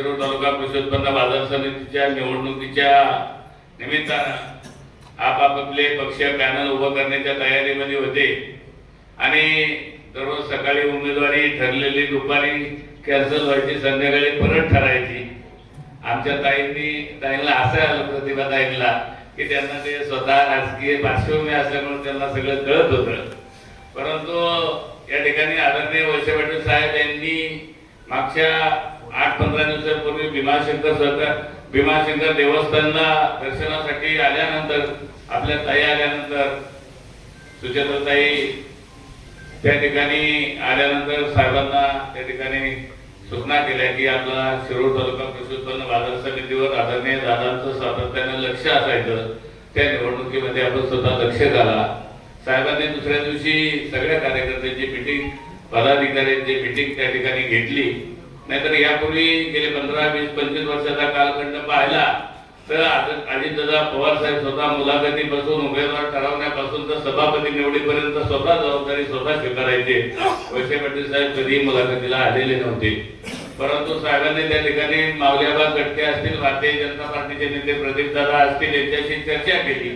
शिरूर तालुका कृषी उत्पन्न बाजार समितीच्या निवडणुकीच्या निमित्तानं आपापले पक्षीय पॅनल उभं करण्याच्या तयारीमध्ये होते आणि दररोज सकाळी उमेदवारी ठरलेली दुपारी कॅन्सल व्हायची, संध्याकाळी परत ठरायची. आमच्या ताईंना असं आलं प्रतिभाताईंना की त्यांना ते स्वतः राजकीय पार्श्वभूमी असल्यामुळे त्यांना सगळं कळत होतं. परंतु या ठिकाणी आदरणीय वळसे पाटील साहेब यांनी मागच्या 8-15 दिवसांपूर्वी भीमाशंकर देवस्थानला दर्शनासाठी आल्यानंतर, आपल्या ताई आल्यानंतर, सुचेताताई त्या ठिकाणी आल्यानंतर साहेबांना त्या ठिकाणी सूचना केल्या की आपला शिरूर तालुका कृषी उत्पन्न बाजार समितीवर आदरणीय दादांचं सातत्यानं लक्ष असायचं. त्या निवडणुकीमध्ये आपण स्वतः लक्ष घाला. साहेबांनी दुसऱ्या दिवशी सगळ्या कार्यकर्त्यांची मीटिंग, पदाधिकाऱ्यांची मीटिंग त्या ठिकाणी घेतली. नाहीतर यापूर्वी गेले 15-20-25 वर्षाचा कालखंड पाहिला तर अजितदादा पवार साहेब स्वतः मुलाखतीपासून उमेदवार ठरवण्यापासून तर सभापती निवडीपर्यंत स्वतः जबाबदारी स्वतः स्वीकारायचे. वळसे पाटील साहेब कधी मुलाखतीला आलेले नव्हते. परंतु साहेबांनी त्या ठिकाणी माऊलीआबा कटके असतील, भारतीय जनता पार्टीचे नेते प्रदीपदादा असतील यांच्याशी चर्चा केली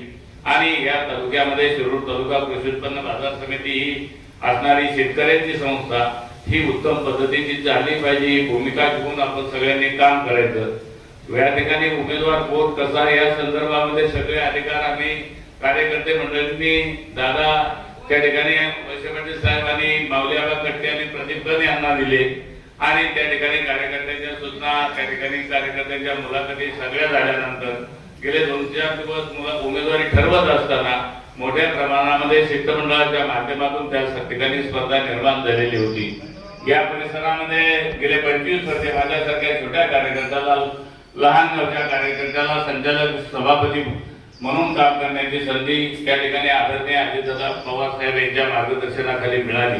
आणि या तालुक्यामध्ये शिरूर तालुका कृषी उत्पन्न बाजार समिती ही असणारी शेतकऱ्यांची संस्था ही उत्तम पद्धतीची झाली पाहिजे, ही भूमिका घेऊन आपण सगळ्यांनी काम करायचं. या ठिकाणी उमेदवार कोण कसा या संदर्भामध्ये सगळे अधिकार आम्ही कार्यकर्ते मंडळींनी दादा त्या ठिकाणी वळसे पाटील साहेब आणि माऊलीआबा कटके आणि प्रदीपदादा यांना दिले आणि त्या ठिकाणी कार्यकर्त्यांच्या सूचना, त्या ठिकाणी कार्यकर्त्यांच्या मुलाखती सगळ्या झाल्यानंतर गेले 2-4 दिवस उमेदवारी ठरवत असताना मोठ्या प्रमाणामध्ये शिष्टमंडळाच्या माध्यमातून त्या ठिकाणी स्पर्धा निर्माण झालेली होती. या परिसरामध्ये गेले 25 वर्षे माझ्यासारख्या छोट्या कार्यकर्त्याला, लहान मोठ्या कार्यकर्त्याला संचालक सभापती म्हणून काम करण्याची संधी त्या ठिकाणी आदरणीय अजितदादा पवार साहेब यांच्या मार्गदर्शनाखाली मिळाली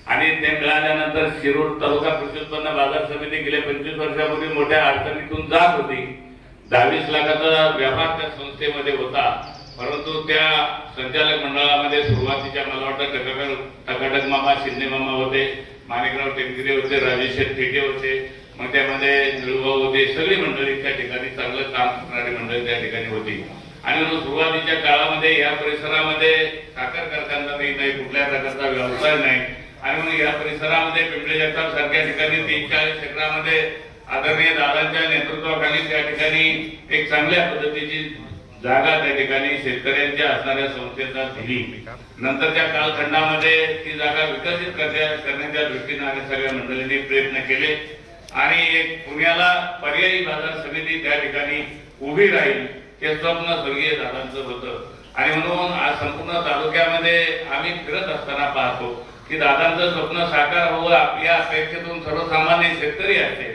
आणि ते मिळाल्यानंतर शिरूर तालुका कृषी उत्पन्न बाजार समिती गेले 25 वर्षापूर्वी मोठ्या अडचणीतून जात होती. 22 लाखाचा व्यापार त्या संस्थेमध्ये होता. परंतु त्या संचालक मंडळामध्ये सुरुवातीच्या मला वाटतं टकाटक मामा, शिंदे मामा होते, माणिकराव टेमगिरे होते, राजेश थिटे होते, मग त्यामध्ये निळूभाऊ होते. सगळी मंडळी त्या ठिकाणी चांगलं काम करणारी मंडळी त्या ठिकाणी होती आणि म्हणून सुरुवातीच्या काळामध्ये या परिसरामध्ये साखर कारखाना नाही, कुठल्या प्रकारचा व्यवसाय नाही आणि म्हणून या परिसरामध्ये पिंपळे जगताप सारख्या ठिकाणी 43 एकरामध्ये आदरणीय दादांच्या नेतृत्वाखाली त्या ठिकाणी एक चांगल्या पद्धतीची जागा त्या ठिकाणी शेतकऱ्यांच्या असणाऱ्या संस्थेचा दिली. नंतरच्या कालखंडामध्ये ती जागा विकसित करण्याच्या दृष्टीने आम्ही सगळ्या मंडळींनी प्रयत्न केले आणि एक पुण्याला पर्यायी बाजार समिती त्या ठिकाणी उभी राहील हे स्वप्न स्वर्गीय दादांचं होतं आणि म्हणून आज संपूर्ण तालुक्यामध्ये आम्ही फिरत असताना पाहतो की दादांचं स्वप्न साकार होवं या अपेक्षेतून सर्वसामान्य शेतकरी असेल,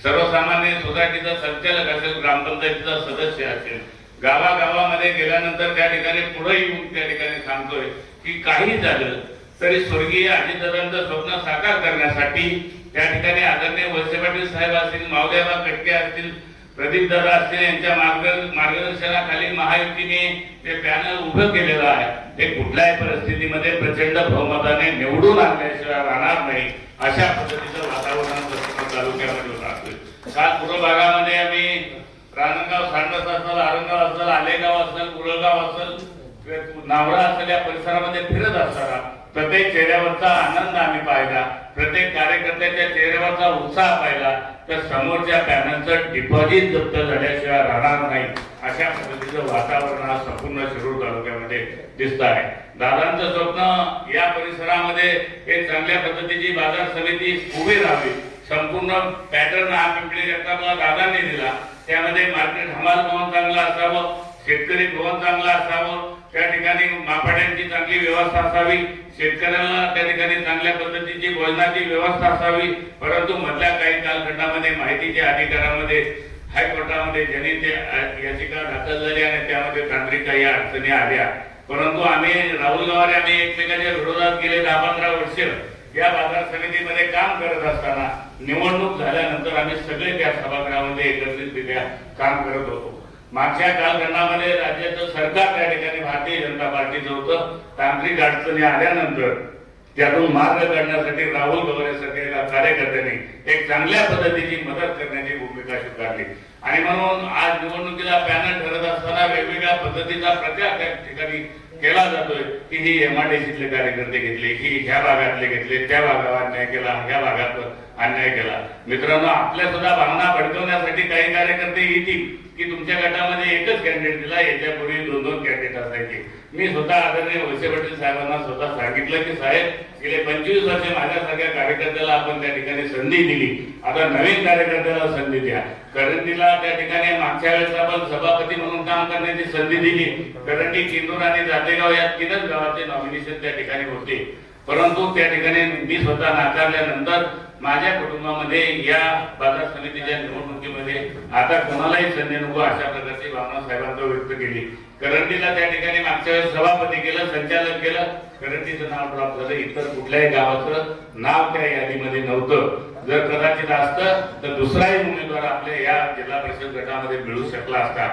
सर्वसामान्य सोसायटीचा संचालक असेल, ग्रामपंचायतीचा सदस्य असेल, गावागावामध्ये गेल्यानंतर त्या ठिकाणी पुढे येऊन त्या ठिकाणी सांगतोय की काही झालं तरी स्वर्गीय अजितदादांचं स्वप्न साकार करण्यासाठी त्या ठिकाणी आदरणीय वळसे पाटील साहेब असतील, माऊलीआबा कटके असतील, प्रदीपदादा असतील यांच्या मार्गदर्शनाखाली महायुतीने ते पॅनल उभं केलेलं आहे. ते कुठल्याही परिस्थितीमध्ये प्रचंड बहुमताने निवडून आणल्याशिवाय राहणार नाही अशा पद्धतीचं वातावरण तालुक्यामध्ये राहतोय. काल पूर्व भागामध्ये आम्ही राणगाव, सांडस असेल, आरंगाव असेल, आलेगाव असेल, कुळगाव असेल, नावडा असेल या परिसरामध्ये फिरत असताना प्रत्येक चेहऱ्यावरचा आनंद आम्ही पाहिला, प्रत्येक कार्यकर्त्याच्या चेहऱ्यावरचा उत्साह पाहिला. तर समोरच्या पॅनलचं डिपॉझिट जप्त झाल्याशिवाय राहणार नाही अशा पद्धतीचं वातावरण आज संपूर्ण शिरूर तालुक्यामध्ये दिसत आहे. दादांचं स्वप्न या परिसरामध्ये एक चांगल्या पद्धतीची बाजार समिती उभी राहावी. संपूर्ण पॅटर्न हा पिंपळे जगतापला दादांनी दिला. त्यामध्ये मार्केट हमाल भवन चांगलं असावं, शेतकरी भवन चांगलं असावं, त्या ठिकाणी मापाड्यांची चांगली व्यवस्था असावी, शेतकऱ्यांना त्या ठिकाणी चांगल्या पद्धतीची भोजनाची व्यवस्था असावी. परंतु मधल्या काही कालखंडामध्ये माहितीच्या अधिकारामध्ये हायकोर्टामध्ये जनहित याचिका दाखल झाली आणि त्यामध्ये तांत्रिक काही अडचणी आल्या. परंतु आम्ही राहुल गवारे आम्ही एकमेकांच्या विरोधात गेले 10-15 वर्ष या बाजार समितीमध्ये काम करत असताना निवडणूक झाल्यानंतर आम्ही सगळे त्या सभागृहामध्ये एकत्रितरित्या काम करत होतो. मागच्या कालखंडामध्ये राज्याचं सरकार त्या ठिकाणी भारतीय जनता पार्टीचं होतं. तांत्रिक अडचणी आल्यानंतर त्यातून मार्ग काढण्यासाठी राहुल गवारेसारख्या एका कार्यकर्त्यांनी एक चांगल्या पद्धतीची मदत करण्याची भूमिका स्वीकारली आणि म्हणून आज निवडणुकीला पॅनल ठरत असताना वेगवेगळ्या पद्धतीचा प्रचार त्या ठिकाणी केला जातोय की ही एमआयडीसीतले कार्यकर्ते घेतले की ह्या भागातले घेतले, त्या भागावर अन्याय केला, ह्या भागात अन्याय केला. मित्रांनो, आपल्या सुद्धा भावना भडकवण्यासाठी काही कार्यकर्ते येतील की तुमच्या गटामध्ये एकच कॅन्डिडेट दिला, याच्यापूर्वी 2-2 कॅन्डिडेट असायचे. मी स्वतः आदरणीय वळसे पाटील साहेबांना स्वतः सांगितलं की साहेब, गेले 25 वर्ष माझ्यासारख्या कार्यकर्त्याला आपण त्या ठिकाणी संधी दिली, आता नवीन कार्यकर्त्याला संधी द्या. करंजीला त्या ठिकाणी मागच्या वेळेस आपण सभापती म्हणून काम करण्याची संधी दिली. करंजी, किंदूर आणि जातेगाव या 3च गावाचे नॉमिनेशन त्या ठिकाणी होते, परंतु त्या ठिकाणी मी स्वतः नाकारल्यानंतर माझ्या कुटुंबामध्ये या बाजार समितीच्या निवडणुकीमध्ये आता कोणालाही संधी नको अशा प्रकारची भावना साहेबांनी व्यक्त केली. करंजीला त्या ठिकाणी मागच्या वेळेस सभापती केलं, संचालक केलं, करंजीचं नाव ड्रॉप झालं. इतर कुठल्याही गावाचं नाव त्या यादीमध्ये नव्हतं. जर कदाचित असतं तर दुसराही उमेदवार आपल्या या जिल्हा परिषद गटामध्ये मिळू शकला असता.